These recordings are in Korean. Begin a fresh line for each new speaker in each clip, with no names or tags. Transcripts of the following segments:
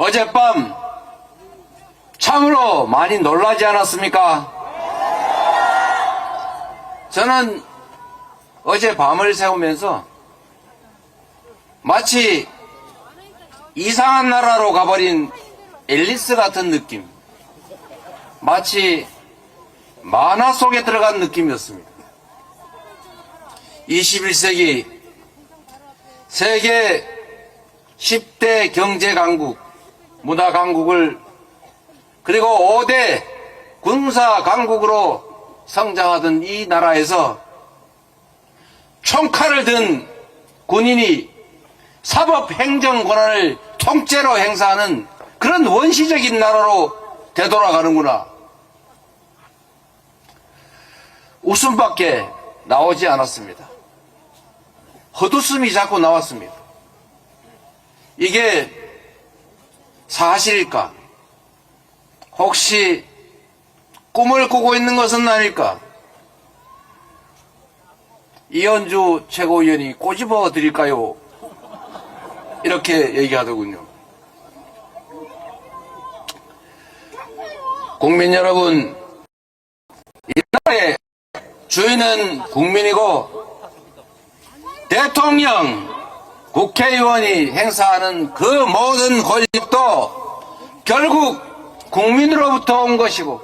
어젯밤 참으로 많이 놀라지 않았습니까? 저는 어제 밤을 새우면서 마치 이상한 나라로 가버린 앨리스 같은 느낌, 마치 만화 속에 들어간 느낌이었습니다. 21세기 세계 10대 경제 강국, 문화 강국을 그리고 5대 군사 강국으로 성장하던 이 나라에서 총칼을 든 군인이 사법 행정 권한을 통째로 행사하는 그런 원시적인 나라로 되돌아가는구나. 웃음밖에 나오지 않았습니다. 헛웃음이 자꾸 나왔습니다. 이게 사실일까? 혹시 꿈을 꾸고 있는 것은 아닐까? 이현주 최고위원이 꼬집어 드릴까요? 이렇게 얘기하더군요. 국민 여러분, 이 나라의 주인은 국민이고 대통령, 국회의원이 행사하는 그 모든 권력도 결국 국민으로부터 온 것이고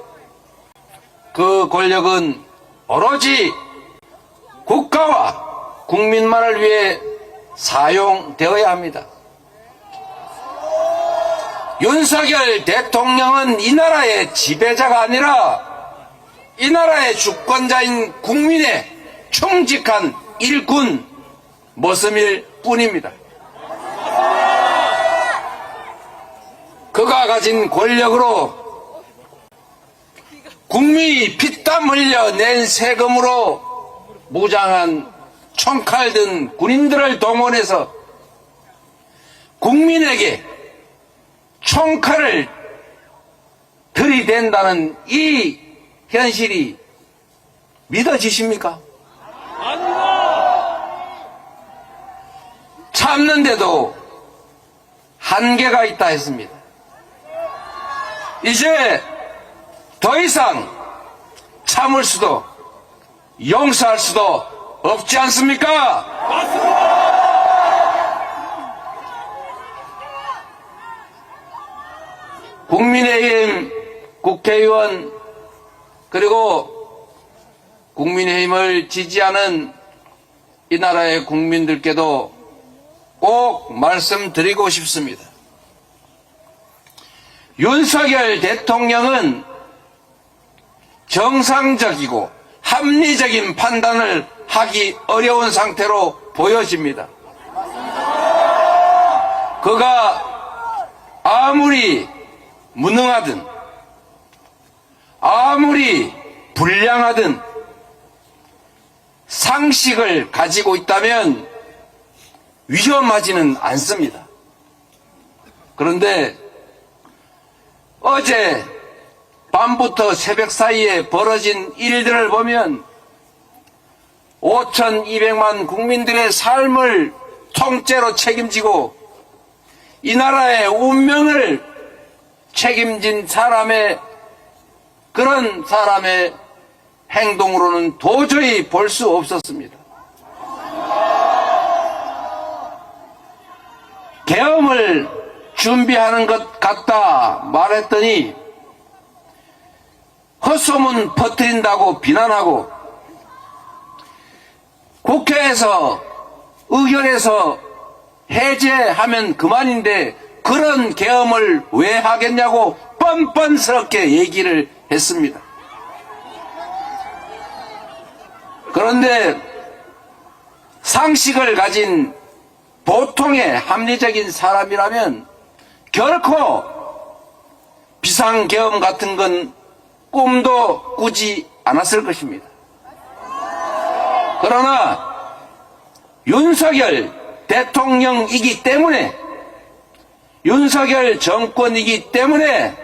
그 권력은 오로지 국가와 국민만을 위해 사용되어야 합니다. 윤석열 대통령은 이 나라의 지배자가 아니라 이 나라의 주권자인 국민의 충직한 일꾼 모습일 뿐입니다. 그가 가진 권력으로 국민이 피땀 흘려 낸 세금으로 무장한 총칼 든 군인들을 동원해서 국민에게 총칼을 들이댄다는 이 현실이 믿어지십니까? 참는데도 한계가 있다 했습니다. 이제 더 이상 참을 수도 용서할 수도 없지 않습니까? 국민의힘 국회의원 그리고 국민의힘을 지지하는 이 나라의 국민들께도 꼭 말씀드리고 싶습니다. 윤석열 대통령은 정상적이고 합리적인 판단을 하기 어려운 상태로 보여집니다. 그가 아무리 무능하든 아무리 불량하든 상식을 가지고 있다면 위험하지는 않습니다. 그런데 어제 밤부터 새벽 사이에 벌어진 일들을 보면 5,200만 국민들의 삶을 통째로 책임지고 이 나라의 운명을 책임진 그런 사람의 행동으로는 도저히 볼 수 없었습니다. 계엄을 준비하는 것 같다 말했더니 헛소문 퍼뜨린다고 비난하고 국회에서 의결해서 해제하면 그만인데 그런 계엄을 왜 하겠냐고 뻔뻔스럽게 얘기를 했습니다. 그런데 상식을 가진 보통의 합리적인 사람이라면 결코 비상계엄 같은 건 꿈도 꾸지 않았을 것입니다. 그러나 윤석열 대통령이기 때문에 윤석열 정권이기 때문에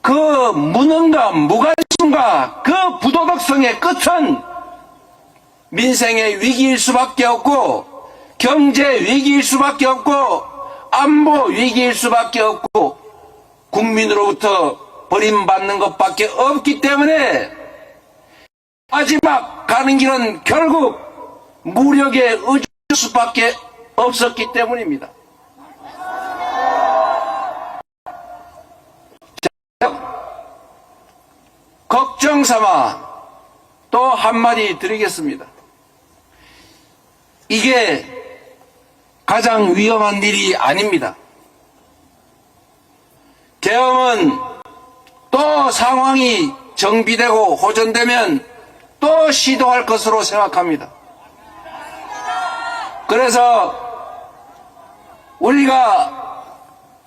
그 무능과 무관심과 그 부도덕성의 끝은 민생의 위기일 수밖에 없고 경제 위기일 수밖에 없고 안보 위기일 수밖에 없고 국민으로부터 버림받는 것밖에 없기 때문에 마지막 가는 길은 결국 무력에 의존할 수밖에 없었기 때문입니다. 걱정 삼아 또 한마디 드리겠습니다. 이게 가장 위험한 일이 아닙니다. 계엄은 또 상황이 정비되고 호전되면 또 시도할 것으로 생각합니다. 그래서 우리가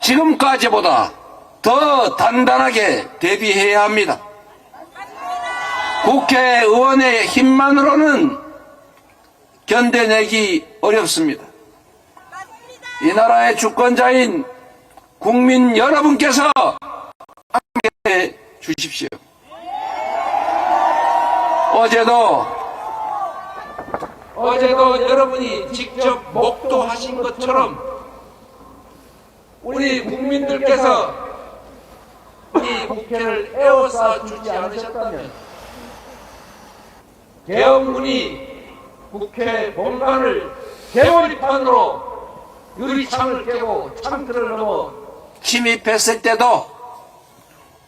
지금까지보다 더 단단하게 대비해야 합니다. 국회의원의 힘만으로는 견뎌내기 어렵습니다. 이 나라의 주권자인 국민 여러분께서 함께해 주십시오. 어제도 여러분이 직접 목도하신 것처럼 우리 국민들께서 이 국회를 에워싸 주지 않으셨다면 계엄군이 국회 본관을 개머리판으로 유리창을 깨고 창틀을 넘어 침입했을 때도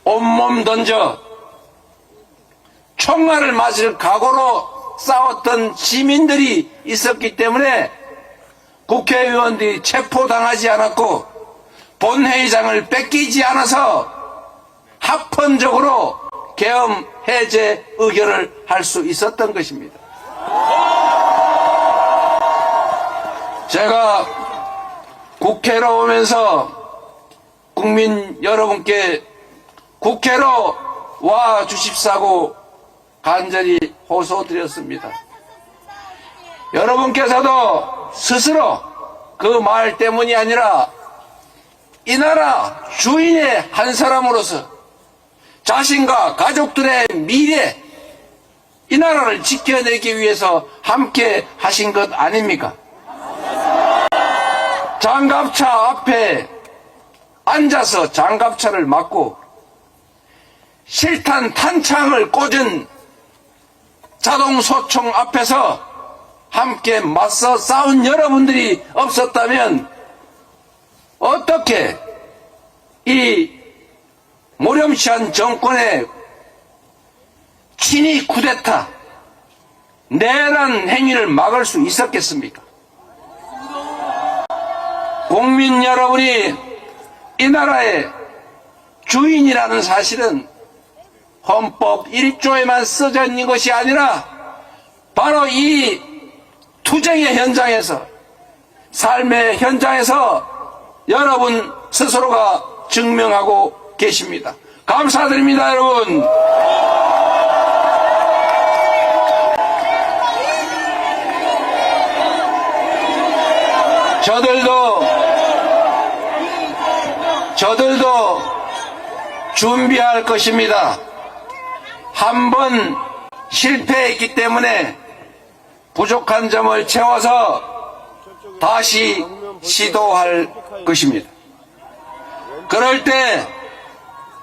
온몸 던져 총알을 맞을 각오로 싸웠던 시민들이 있었기 때문에 국회의원들이 체포당하지 않았고 본회의장을 뺏기지 않아서 합헌적으로 계엄 해제 의결을 할 수 있었던 것입니다. 제가 국회로 오면서 국민 여러분께 국회로 와 주십사고 간절히 호소드렸습니다. 여러분께서도 스스로 그 말 때문이 아니라 이 나라 주인의 한 사람으로서 자신과 가족들의 미래, 이 나라를 지켜내기 위해서 함께 하신 것 아닙니까? 장갑차 앞에 앉아서 장갑차를 맞고 실탄 탄창을 꽂은 자동소총 앞에서 함께 맞서 싸운 여러분들이 없었다면 어떻게 이 모렴시한 정권의 친위 쿠데타, 내란 행위를 막을 수 있었겠습니까? 국민 여러분이 이 나라의 주인이라는 사실은 헌법 1조에만 써져 있는 것이 아니라 바로 이 투쟁의 현장에서, 삶의 현장에서 여러분 스스로가 증명하고 계십니다. 감사드립니다, 여러분. 저들도 준비할 것입니다. 한 번 실패했기 때문에 부족한 점을 채워서 다시 시도할 것입니다. 그럴 때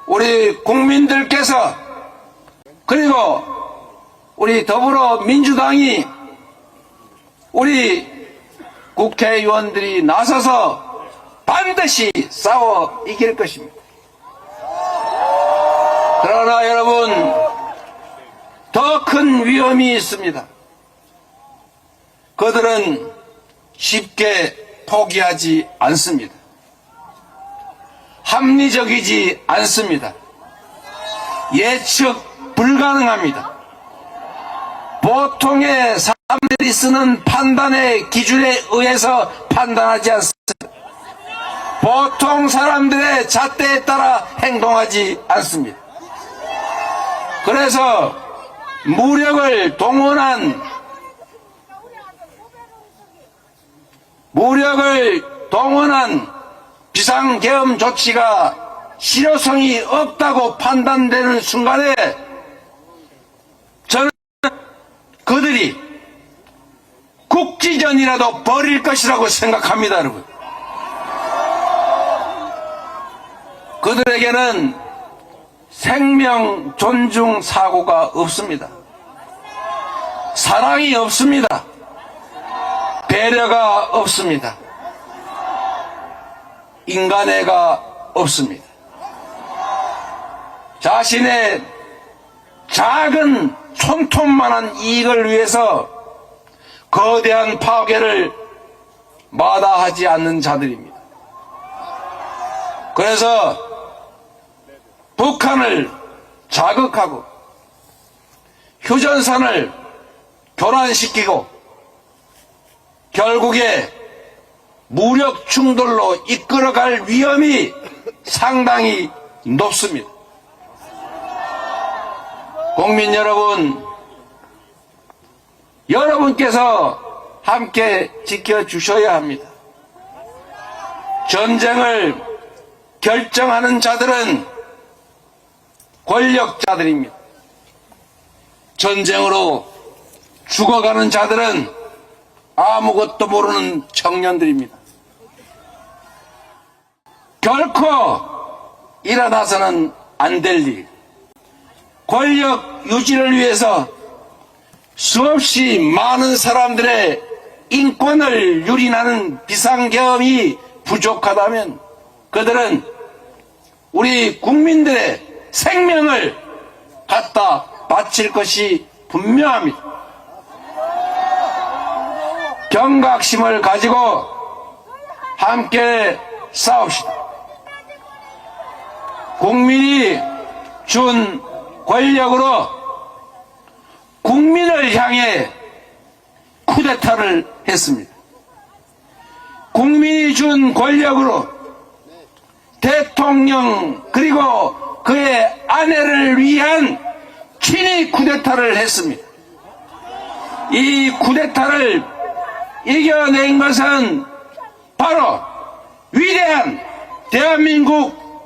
우리 국민들께서, 그리고 우리 더불어민주당이, 우리 국회의원들이 나서서 반드시 싸워 이길 것입니다. 그러나 여러분, 더 큰 위험이 있습니다. 그들은 쉽게 포기하지 않습니다. 합리적이지 않습니다. 예측 불가능합니다. 보통의 사람들이 쓰는 판단의 기준에 의해서 판단하지 않습니다. 보통 사람들의 잣대에 따라 행동하지 않습니다. 그래서 무력을 동원한 비상계엄 조치가 실효성이 없다고 판단되는 순간에 저는 그들이 국지전이라도 벌일 것이라고 생각합니다, 여러분. 그들에게는 생명 존중 사고가 없습니다. 사랑이 없습니다. 배려가 없습니다. 인간애가 없습니다. 자신의 작은 손톱만한 이익을 위해서 거대한 파괴를 마다하지 않는 자들입니다. 그래서 북한을 자극하고 휴전선을 교란시키고 결국에 무력 충돌로 이끌어갈 위험이 상당히 높습니다. 국민 여러분, 여러분께서 함께 지켜주셔야 합니다. 전쟁을 결정하는 자들은 권력자들입니다. 전쟁으로 죽어가는 자들은 아무것도 모르는 청년들입니다. 결코 일어나서는 안 될 일, 권력 유지를 위해서 수없이 많은 사람들의 인권을 유린하는 비상계엄이 부족하다면 그들은 우리 국민들의 생명을 갖다 바칠 것이 분명합니다. 경각심을 가지고 함께 싸웁시다. 국민이 준 권력으로 국민을 향해 쿠데타를 했습니다. 국민이 준 권력으로 대통령 그리고 그의 아내를 위한 친위 쿠데타를 했습니다. 이 쿠데타를 이겨낸 것은 바로 위대한 대한민국